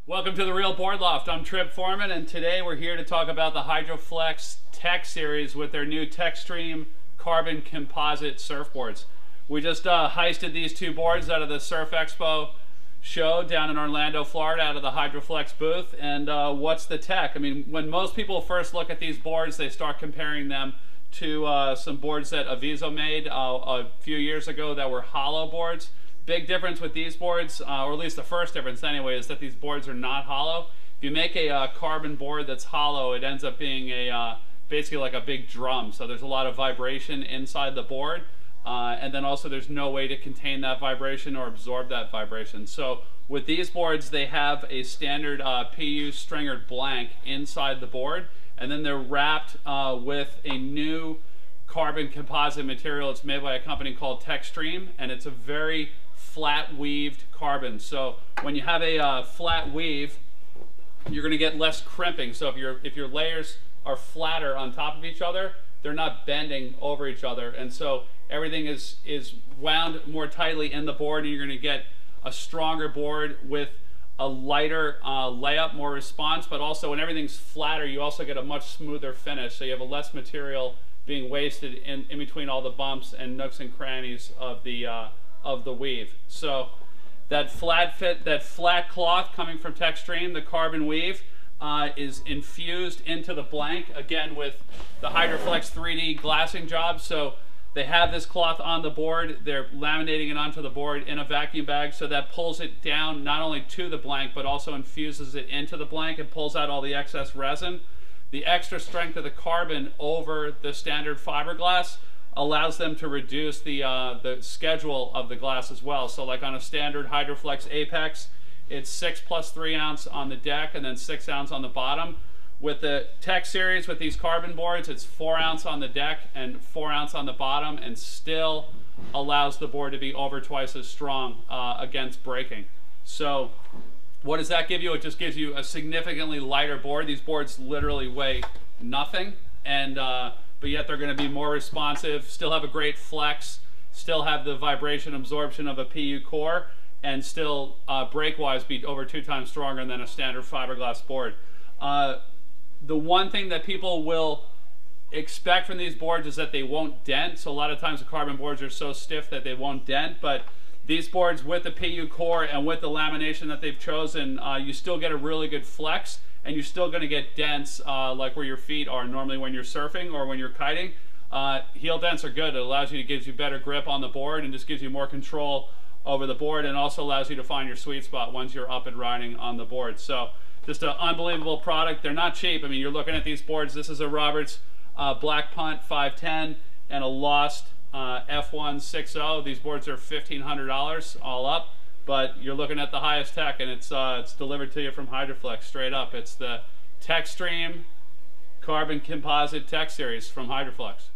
Welcome to the Real Board Loft. I'm Trip Foreman, and today we're here to talk about the Hydroflex Tech series with their new TeXtreme carbon composite surfboards. We just heisted these two boards out of the Surf Expo show down in Orlando, Florida, out of the Hydroflex booth. And what's the tech? I mean, when most people first look at these boards, they start comparing them to some boards that Aviso made a few years ago that were hollow boards. Big difference with these boards, or at least the first difference anyway, is that these boards are not hollow. If you make a carbon board that's hollow, it ends up being basically like a big drum. So there's a lot of vibration inside the board, and then also there's no way to contain that vibration or absorb that vibration. So with these boards, they have a standard PU stringered blank inside the board, and then they're wrapped with a new carbon composite material. It's made by a company called TeXtreme, and it's a very flat weaved carbon. So when you have a flat weave, you're going to get less crimping. So if your layers are flatter on top of each other, they're not bending over each other, and so everything is wound more tightly in the board, and you're going to get a stronger board with a lighter layup, more response. But also when everything's flatter, you also get a much smoother finish, so you have a less material being wasted in between all the bumps and nooks and crannies of the weave. So that flat cloth coming from TeXtreme, the carbon weave, is infused into the blank, again with the Hydroflex 3D glassing job. So they have this cloth on the board, they're laminating it onto the board in a vacuum bag, so that pulls it down not only to the blank but also infuses it into the blank and pulls out all the excess resin. The extra strength of the carbon over the standard fiberglass allows them to reduce the schedule of the glass as well. So like on a standard Hydroflex Apex, it's 6 + 3 ounce on the deck and then 6 ounce on the bottom. With the Tech series, with these carbon boards, it's 4 ounce on the deck and 4 ounce on the bottom, and still allows the board to be over twice as strong against breaking. So what does that give you? It just gives you a significantly lighter board. These boards literally weigh nothing, and but yet they're going to be more responsive, still have a great flex, still have the vibration absorption of a PU core, and still break-wise be over 2 times stronger than a standard fiberglass board. The one thing that people will expect from these boards is that they won't dent. So a lot of times the carbon boards are so stiff that they won't dent, but these boards with the PU core and with the lamination that they've chosen, you still get a really good flex, and you're still going to get dents like where your feet are normally when you're surfing or when you're kiting. Heel dents are good. It allows you, gives you better grip on the board and just gives you more control over the board, and also allows you to find your sweet spot once you're up and riding on the board. So just an unbelievable product. They're not cheap. I mean, you're looking at these boards. This is a Roberts Black Punt 510 and a Lost F1 6.0. These boards are $1,500 all up, but you're looking at the highest tech, and it's delivered to you from Hydroflex straight up. It's the TeXtreme Carbon Composite Tech Series from Hydroflex.